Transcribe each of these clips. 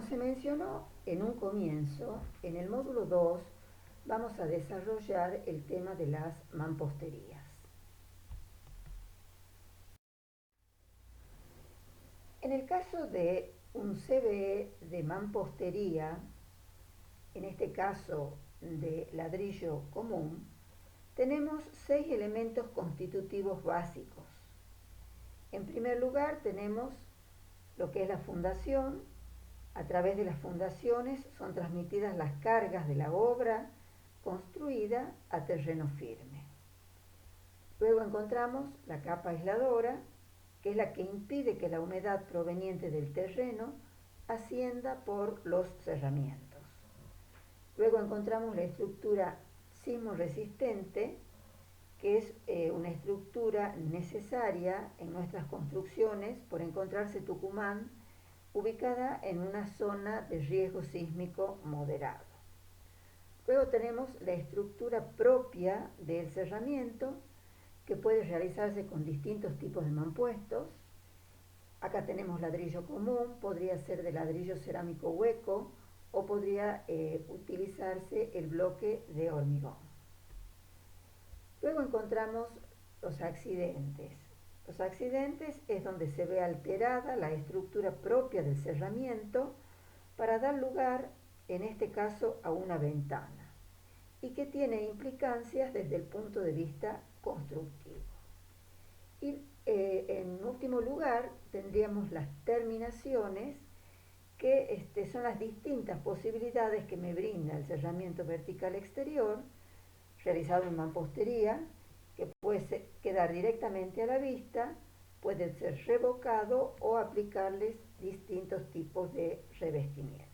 Como se mencionó en un comienzo, en el módulo 2 vamos a desarrollar el tema de las mamposterías. En el caso de un CBE de mampostería, en este caso de ladrillo común, tenemos 6 elementos constitutivos básicos. En primer lugar tenemos lo que es la fundación. A través de las fundaciones son transmitidas las cargas de la obra construida a terreno firme. Luego encontramos la capa aisladora, que es la que impide que la humedad proveniente del terreno ascienda por los cerramientos. Luego encontramos la estructura sismo-resistente, que es una estructura necesaria en nuestras construcciones por encontrarse Tucumán ubicada en una zona de riesgo sísmico moderado. Luego tenemos la estructura propia del cerramiento, que puede realizarse con distintos tipos de mampuestos. Acá tenemos ladrillo común, podría ser de ladrillo cerámico hueco o podría utilizarse el bloque de hormigón. Luego encontramos los accidentes. Los accidentes es donde se ve alterada la estructura propia del cerramiento para dar lugar, en este caso, a una ventana, y que tiene implicancias desde el punto de vista constructivo. Y en último lugar tendríamos las terminaciones, que son las distintas posibilidades que me brinda el cerramiento vertical exterior realizado en mampostería, que puede quedar directamente a la vista, puede ser revocado o aplicarles distintos tipos de revestimientos.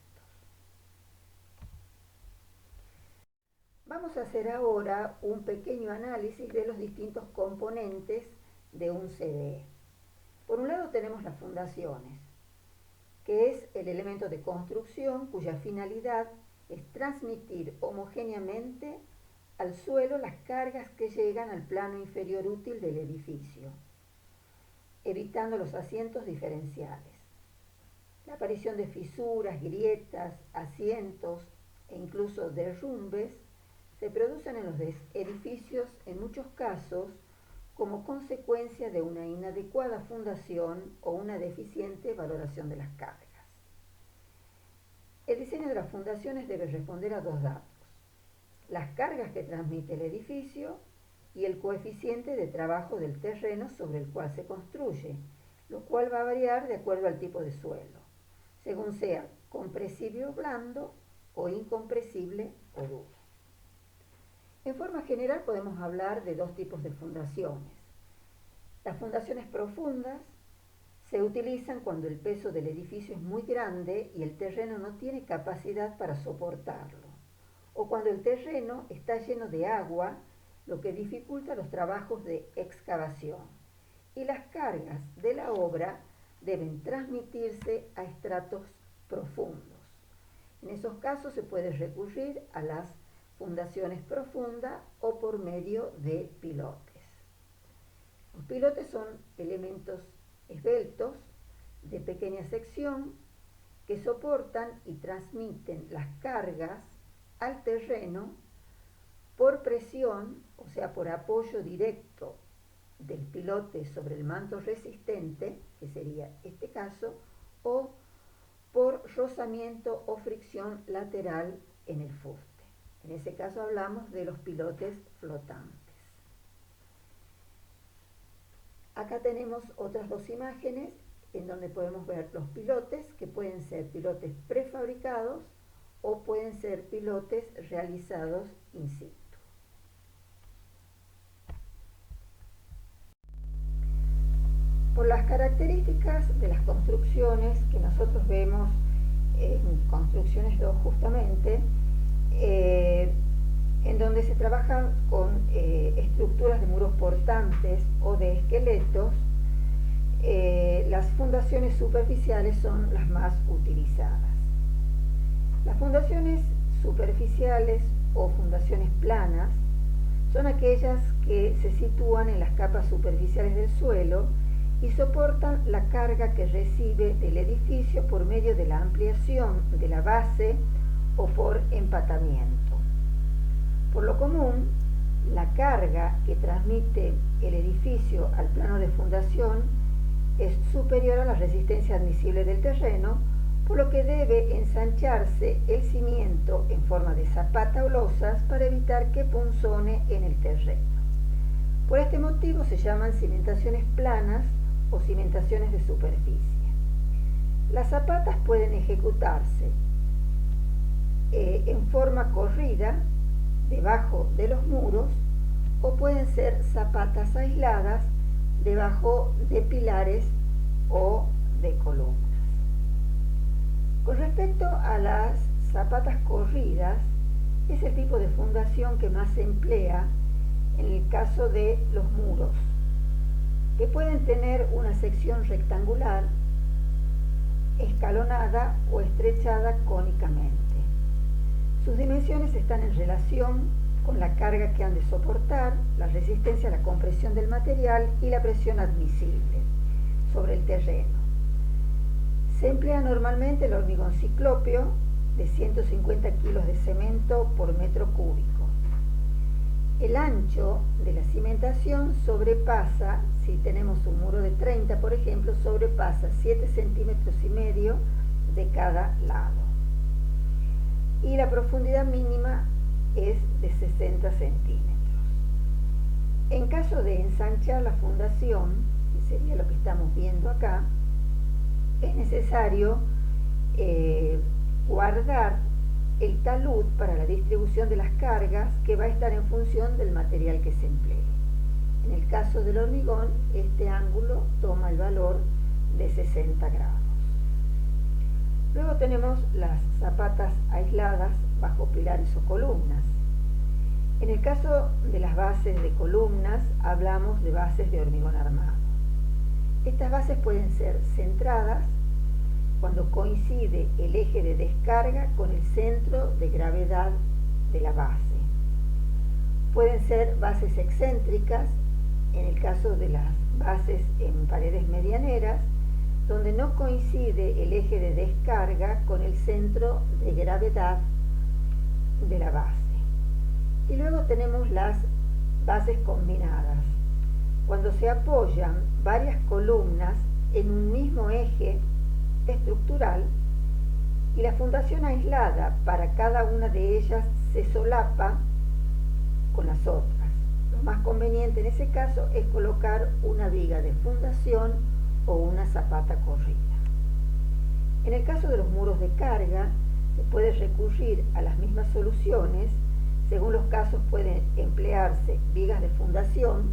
Vamos a hacer ahora un pequeño análisis de los distintos componentes de un CBE. Por un lado tenemos las fundaciones, que es el elemento de construcción cuya finalidad es transmitir homogéneamente al suelo las cargas que llegan al plano inferior útil del edificio, evitando los asientos diferenciales. La aparición de fisuras, grietas, asientos e incluso derrumbes se producen en los edificios en muchos casos como consecuencia de una inadecuada fundación o una deficiente valoración de las cargas. El diseño de las fundaciones debe responder a dos datos: las cargas que transmite el edificio y el coeficiente de trabajo del terreno sobre el cual se construye, lo cual va a variar de acuerdo al tipo de suelo, según sea compresible o blando o incompresible o duro. En forma general podemos hablar de dos tipos de fundaciones. Las fundaciones profundas se utilizan cuando el peso del edificio es muy grande y el terreno no tiene capacidad para soportarlo, o cuando el terreno está lleno de agua, lo que dificulta los trabajos de excavación, y las cargas de la obra deben transmitirse a estratos profundos. En esos casos se puede recurrir a las fundaciones profundas o por medio de pilotes. Los pilotes son elementos esbeltos de pequeña sección que soportan y transmiten las cargas al terreno por presión, o sea, por apoyo directo del pilote sobre el manto resistente, que sería este caso, o por rozamiento o fricción lateral en el fuste. En ese caso hablamos de los pilotes flotantes. Acá tenemos otras dos imágenes en donde podemos ver los pilotes, que pueden ser pilotes prefabricados o pueden ser pilotes realizados in situ. Por las características de las construcciones que nosotros vemos en Construcciones 2 justamente, en donde se trabaja con estructuras de muros portantes o de esqueletos, las fundaciones superficiales son las más utilizadas. Las fundaciones superficiales o fundaciones planas son aquellas que se sitúan en las capas superficiales del suelo y soportan la carga que recibe del edificio por medio de la ampliación de la base o por empatamiento. Por lo común, la carga que transmite el edificio al plano de fundación es superior a la resistencia admisible del terreno, por lo que debe ensancharse el cimiento en forma de zapata o losas para evitar que punzone en el terreno. Por este motivo se llaman cimentaciones planas o cimentaciones de superficie. Las zapatas pueden ejecutarse en forma corrida debajo de los muros o pueden ser zapatas aisladas debajo de pilares o de columnas. Con respecto a las zapatas corridas, es el tipo de fundación que más se emplea en el caso de los muros, que pueden tener una sección rectangular, escalonada o estrechada cónicamente. Sus dimensiones están en relación con la carga que han de soportar, la resistencia a la compresión del material y la presión admisible sobre el terreno. Se emplea normalmente el hormigón ciclópeo de 150 kilos de cemento por metro cúbico. El ancho de la cimentación sobrepasa, si tenemos un muro de 30 por ejemplo, sobrepasa 7,5 centímetros de cada lado. Y la profundidad mínima es de 60 centímetros. En caso de ensanchar la fundación, que sería lo que estamos viendo acá, es necesario guardar el talud para la distribución de las cargas, que va a estar en función del material que se emplee. En el caso del hormigón, este ángulo toma el valor de 60 grados. Luego tenemos las zapatas aisladas bajo pilares o columnas. En el caso de las bases de columnas, hablamos de bases de hormigón armado. Estas bases pueden ser centradas cuando coincide el eje de descarga con el centro de gravedad de la base. Pueden ser bases excéntricas, en el caso de las bases en paredes medianeras, donde no coincide el eje de descarga con el centro de gravedad de la base. Y luego tenemos las bases combinadas, cuando se apoyan varias columnas en un mismo eje estructural y la fundación aislada para cada una de ellas se solapa con las otras. Lo más conveniente en ese caso es colocar una viga de fundación o una zapata corrida. En el caso de los muros de carga, se puede recurrir a las mismas soluciones. Según los casos pueden emplearse vigas de fundación,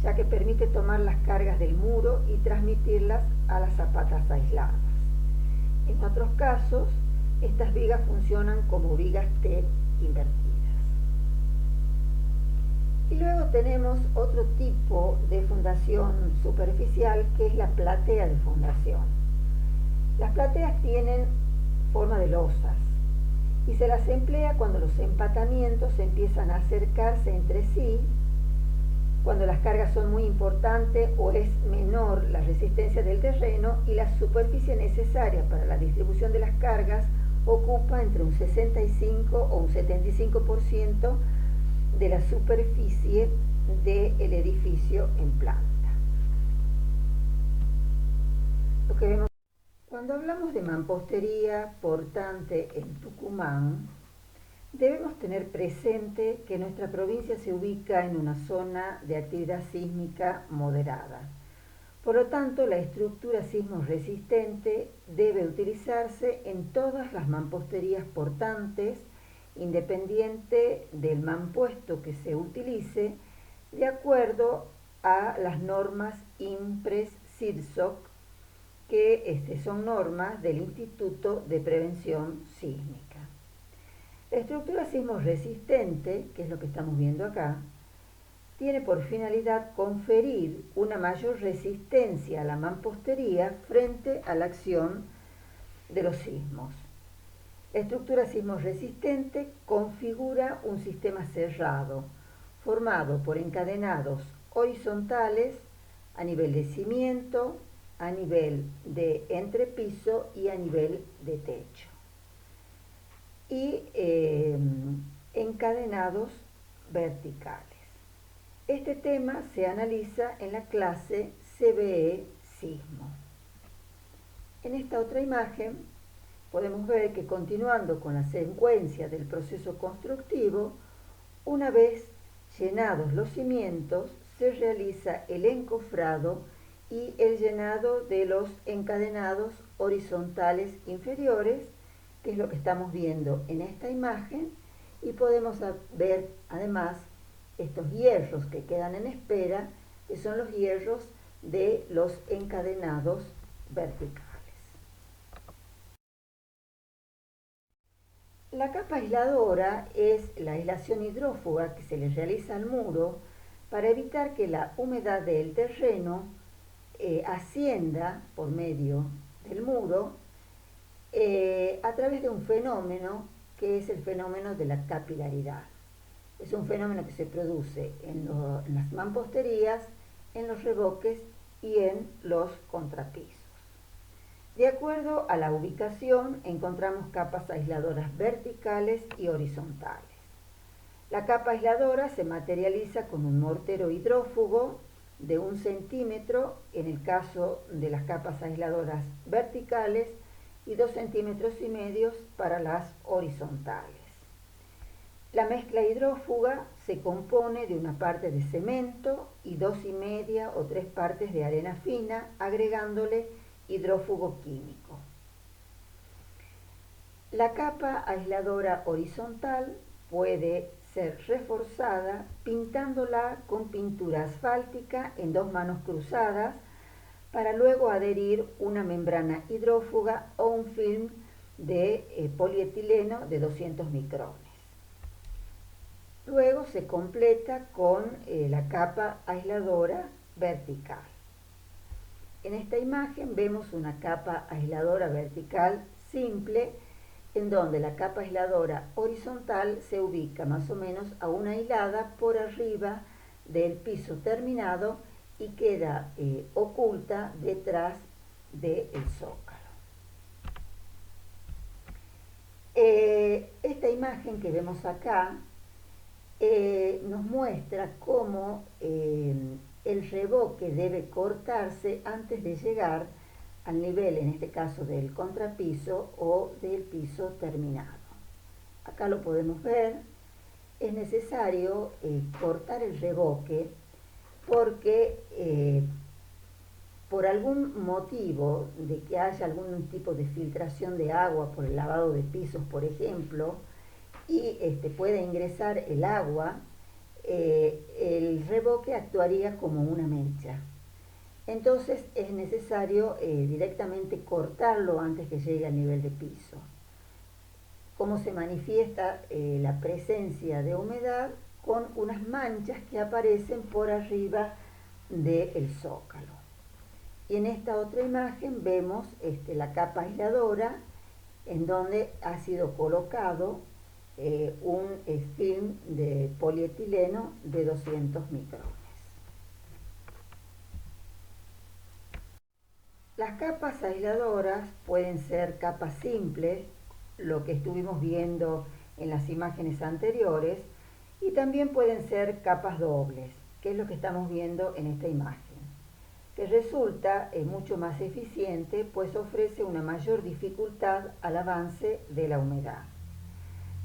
ya que permite tomar las cargas del muro y transmitirlas a las zapatas aisladas. En otros casos, estas vigas funcionan como vigas T invertidas. Y luego tenemos otro tipo de fundación superficial, que es la platea de fundación. Las plateas tienen forma de losas y se las emplea cuando los empatamientos empiezan a acercarse entre sí, cuando las cargas son muy importantes o es menor la resistencia del terreno y la superficie necesaria para la distribución de las cargas ocupa entre un 65 o un 75% de la superficie del edificio en planta. Lo que vemos cuando hablamos de mampostería portante en Tucumán, debemos tener presente que nuestra provincia se ubica en una zona de actividad sísmica moderada. Por lo tanto, la estructura sismo resistente debe utilizarse en todas las mamposterías portantes, independiente del mampuesto que se utilice, de acuerdo a las normas IMPRES-CIRSOC, que son normas del Instituto de Prevención Sísmica. La estructura sismo resistente, que es lo que estamos viendo acá, tiene por finalidad conferir una mayor resistencia a la mampostería frente a la acción de los sismos. La estructura sismo resistente configura un sistema cerrado, formado por encadenados horizontales a nivel de cimiento, a nivel de entrepiso y a nivel de techo. Y encadenados verticales. Este tema se analiza en la clase CBE Sismo. En esta otra imagen podemos ver que, continuando con la secuencia del proceso constructivo, una vez llenados los cimientos, se realiza el encofrado y el llenado de los encadenados horizontales inferiores, que es lo que estamos viendo en esta imagen, y podemos ver además estos hierros que quedan en espera, que son los hierros de los encadenados verticales. La capa aisladora es la aislación hidrófuga que se le realiza al muro para evitar que la humedad del terreno ascienda por medio del muro a través de un fenómeno que es el fenómeno de la capilaridad. Es un fenómeno que se produce en las mamposterías, en los revoques y en los contrapisos. De acuerdo a la ubicación, encontramos capas aisladoras verticales y horizontales. La capa aisladora se materializa con un mortero hidrófugo de 1 centímetro en el caso de las capas aisladoras verticales y 2,5 centímetros para las horizontales. La mezcla hidrófuga se compone de una parte de cemento y 2,5 o 3 partes de arena fina, agregándole hidrófugo químico. La capa aisladora horizontal puede ser reforzada pintándola con pintura asfáltica en 2 manos cruzadas para luego adherir una membrana hidrófuga o un film de polietileno de 200 micrones. Luego se completa con la capa aisladora vertical. En esta imagen vemos una capa aisladora vertical simple, en donde la capa aisladora horizontal se ubica más o menos a una hilada por arriba del piso terminado y queda oculta detrás del zócalo. Esta imagen que vemos acá nos muestra cómo el revoque debe cortarse antes de llegar al nivel, en este caso, del contrapiso o del piso terminado. Acá lo podemos ver. Es necesario cortar el revoque porque por algún motivo de que haya algún tipo de filtración de agua por el lavado de pisos, por ejemplo, y puede ingresar el agua, el revoque actuaría como una mecha. Entonces es necesario directamente cortarlo antes que llegue al nivel de piso. ¿Cómo se manifiesta la presencia de humedad? Con unas manchas que aparecen por arriba del zócalo. Y en esta otra imagen vemos la capa aisladora, en donde ha sido colocado un film de polietileno de 200 micrones. Las capas aisladoras pueden ser capas simples, lo que estuvimos viendo en las imágenes anteriores, y también pueden ser capas dobles, que es lo que estamos viendo en esta imagen, que resulta mucho más eficiente, pues ofrece una mayor dificultad al avance de la humedad.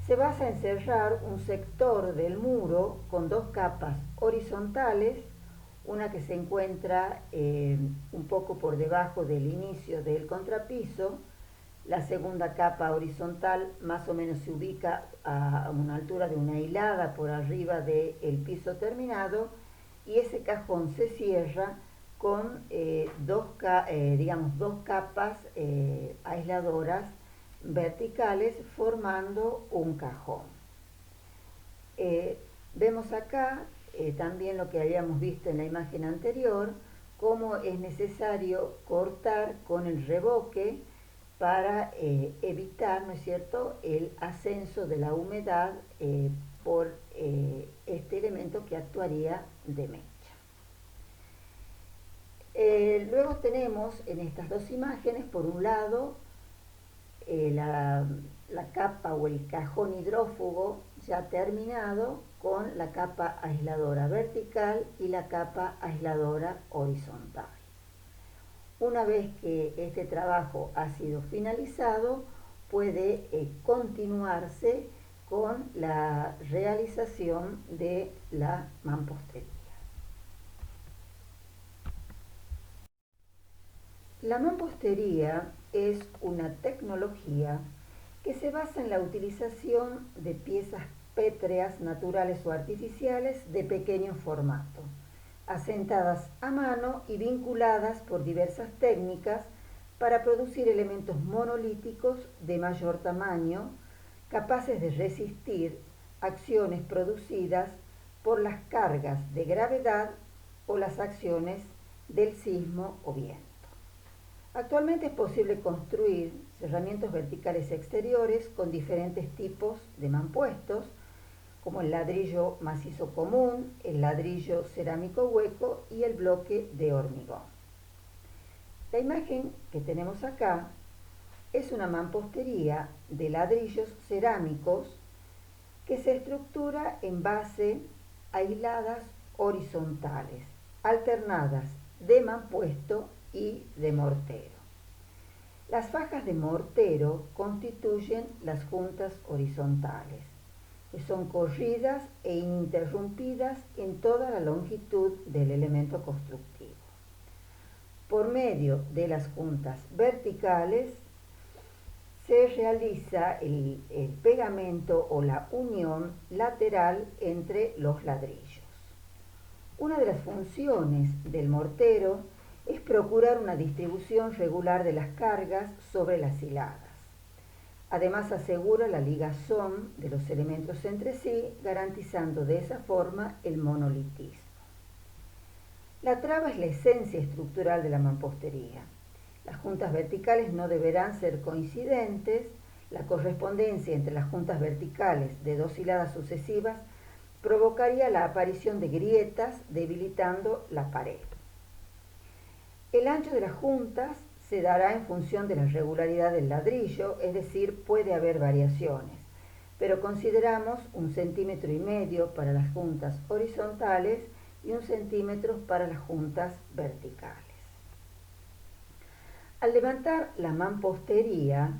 Se basa en cerrar un sector del muro con 2 capas horizontales, una que se encuentra un poco por debajo del inicio del contrapiso. La segunda capa horizontal más o menos se ubica a una altura de una hilada por arriba del piso terminado, y ese cajón se cierra con dos capas aisladoras verticales formando un cajón. Vemos acá también lo que habíamos visto en la imagen anterior, cómo es necesario cortar con el revoque para evitar, ¿no es cierto?, el ascenso de la humedad por este elemento que actuaría de mecha. Luego tenemos en estas dos imágenes, por un lado, la capa o el cajón hidrófugo ya terminado con la capa aisladora vertical y la capa aisladora horizontal. Una vez que este trabajo ha sido finalizado, puede continuarse con la realización de la mampostería. La mampostería es una tecnología que se basa en la utilización de piezas pétreas naturales o artificiales de pequeño formato, asentadas a mano y vinculadas por diversas técnicas para producir elementos monolíticos de mayor tamaño, capaces de resistir acciones producidas por las cargas de gravedad o las acciones del sismo o viento. Actualmente es posible construir cerramientos verticales exteriores con diferentes tipos de mampuestos, como el ladrillo macizo común, el ladrillo cerámico hueco y el bloque de hormigón. La imagen que tenemos acá es una mampostería de ladrillos cerámicos que se estructura en base aisladas horizontales, alternadas de mampuesto y de mortero. Las fajas de mortero constituyen las juntas horizontales, que son corridas e ininterrumpidas en toda la longitud del elemento constructivo. Por medio de las juntas verticales se realiza el pegamento o la unión lateral entre los ladrillos. Una de las funciones del mortero es procurar una distribución regular de las cargas sobre las hiladas. Además asegura la ligazón de los elementos entre sí, garantizando de esa forma el monolitismo. La traba es la esencia estructural de la mampostería. Las juntas verticales no deberán ser coincidentes. La correspondencia entre las juntas verticales de dos hiladas sucesivas provocaría la aparición de grietas, debilitando la pared. El ancho de las juntas se dará en función de la regularidad del ladrillo, es decir, puede haber variaciones, pero consideramos 1,5 centímetros para las juntas horizontales y 1 centímetro para las juntas verticales. Al levantar la mampostería,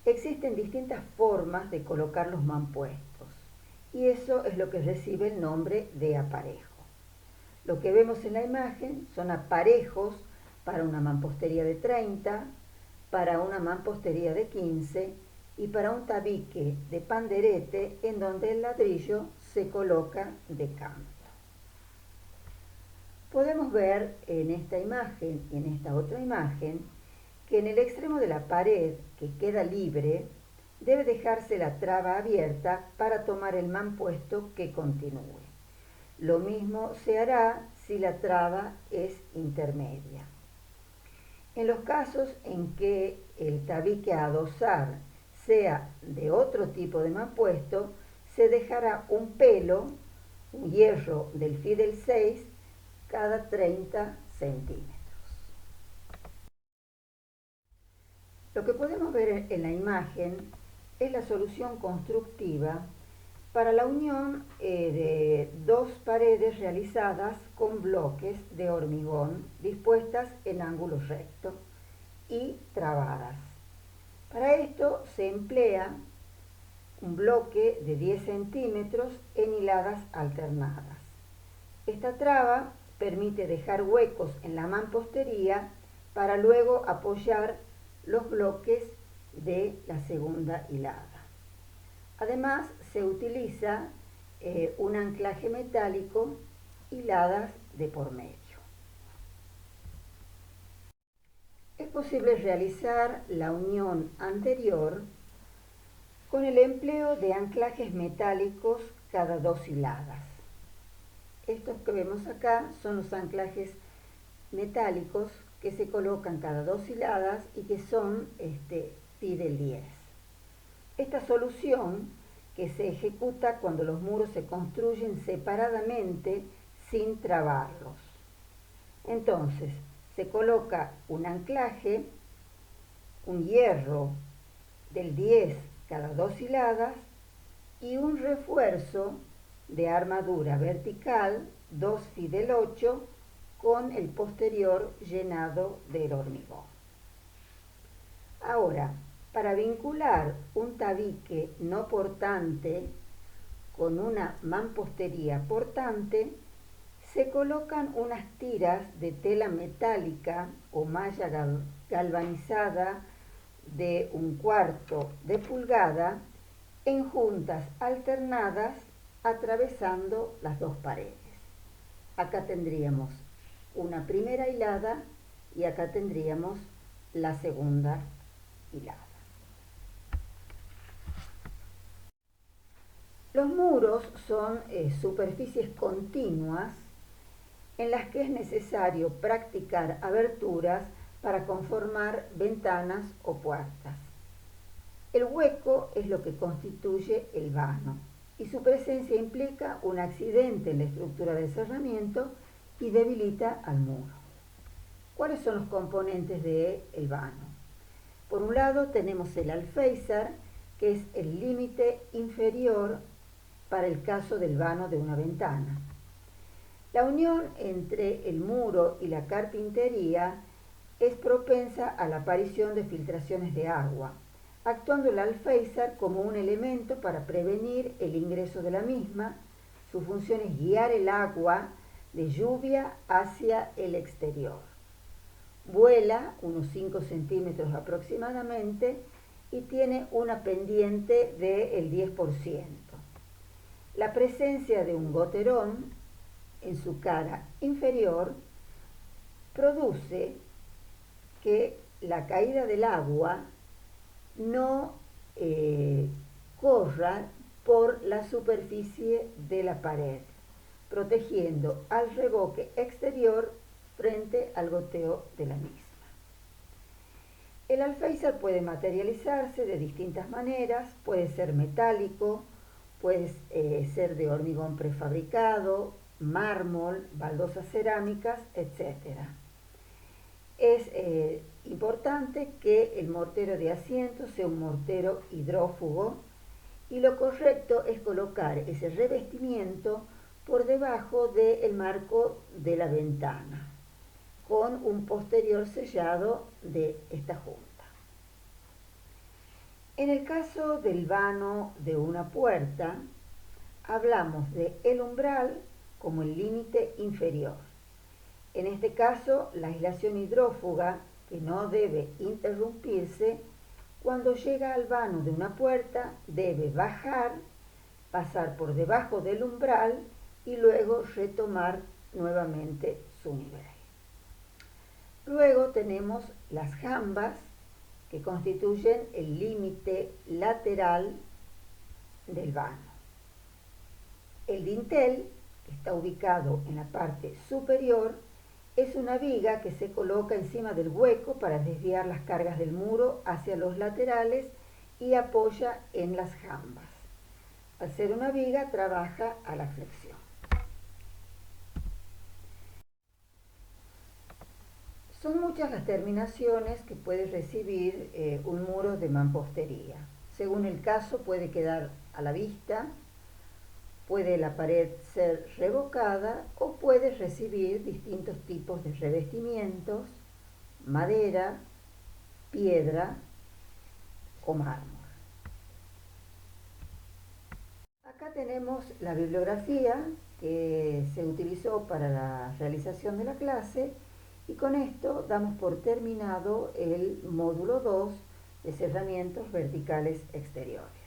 existen distintas formas de colocar los mampuestos, y eso es lo que recibe el nombre de aparejo. Lo que vemos en la imagen son aparejos para una mampostería de 30, para una mampostería de 15 y para un tabique de panderete en donde el ladrillo se coloca de canto. Podemos ver en esta imagen y en esta otra imagen que en el extremo de la pared que queda libre debe dejarse la traba abierta para tomar el mampuesto que continúe. Lo mismo se hará si la traba es intermedia. En los casos en que el tabique a adosar sea de otro tipo de mampuesto, se dejará un pelo, un hierro del Fidel 6, cada 30 centímetros. Lo que podemos ver en la imagen es la solución constructiva para la unión de dos paredes realizadas con bloques de hormigón dispuestas en ángulo recto y trabadas. Para esto se emplea un bloque de 10 centímetros en hiladas alternadas. Esta traba permite dejar huecos en la mampostería para luego apoyar los bloques de la segunda hilada. Además, se utiliza un anclaje metálico, hiladas de por medio. Es posible realizar la unión anterior con el empleo de anclajes metálicos cada 2 hiladas. Estos que vemos acá son los anclajes metálicos que se colocan cada 2 hiladas y que son Fidel 10. Esta solución que se ejecuta cuando los muros se construyen separadamente sin trabarlos. Entonces, se coloca un anclaje, un hierro del 10 cada 2 hiladas y un refuerzo de armadura vertical 2 Fi del 8 con el posterior llenado del hormigón. Ahora, para vincular un tabique no portante con una mampostería portante, se colocan unas tiras de tela metálica o malla galvanizada de 1/4 de pulgada en juntas alternadas atravesando las dos paredes. Acá tendríamos una primera hilada y acá tendríamos la segunda hilada. Los muros son superficies continuas en las que es necesario practicar aberturas para conformar ventanas o puertas. El hueco es lo que constituye el vano y su presencia implica un accidente en la estructura de cerramiento y debilita al muro. ¿Cuáles son los componentes del vano? Por un lado tenemos el alféizar, que es el límite inferior para el caso del vano de una ventana. La unión entre el muro y la carpintería es propensa a la aparición de filtraciones de agua, actuando el alféizar como un elemento para prevenir el ingreso de la misma. Su función es guiar el agua de lluvia hacia el exterior. Vuela unos 5 centímetros aproximadamente y tiene una pendiente del 10%. La presencia de un goterón en su cara inferior produce que la caída del agua no corra por la superficie de la pared, protegiendo al revoque exterior frente al goteo de la misma. El alféizar puede materializarse de distintas maneras, puede ser metálico, puede ser de hormigón prefabricado, mármol, baldosas cerámicas, etc. Es importante que el mortero de asiento sea un mortero hidrófugo y lo correcto es colocar ese revestimiento por debajo del marco de la ventana con un posterior sellado de esta junta. En el caso del vano de una puerta, hablamos de el umbral como el límite inferior. En este caso, la aislación hidrófuga, que no debe interrumpirse, cuando llega al vano de una puerta, debe bajar, pasar por debajo del umbral y luego retomar nuevamente su nivel. Luego tenemos las jambas, que constituyen el límite lateral del vano. El dintel, que está ubicado en la parte superior, es una viga que se coloca encima del hueco para desviar las cargas del muro hacia los laterales y apoya en las jambas. Al ser una viga, trabaja a la flexión. Son muchas las terminaciones que puede recibir un muro de mampostería. Según el caso, puede quedar a la vista, puede la pared ser revocada o puede recibir distintos tipos de revestimientos, madera, piedra o mármol. Acá tenemos la bibliografía que se utilizó para la realización de la clase y con esto damos por terminado el módulo 2 de cerramientos verticales exteriores.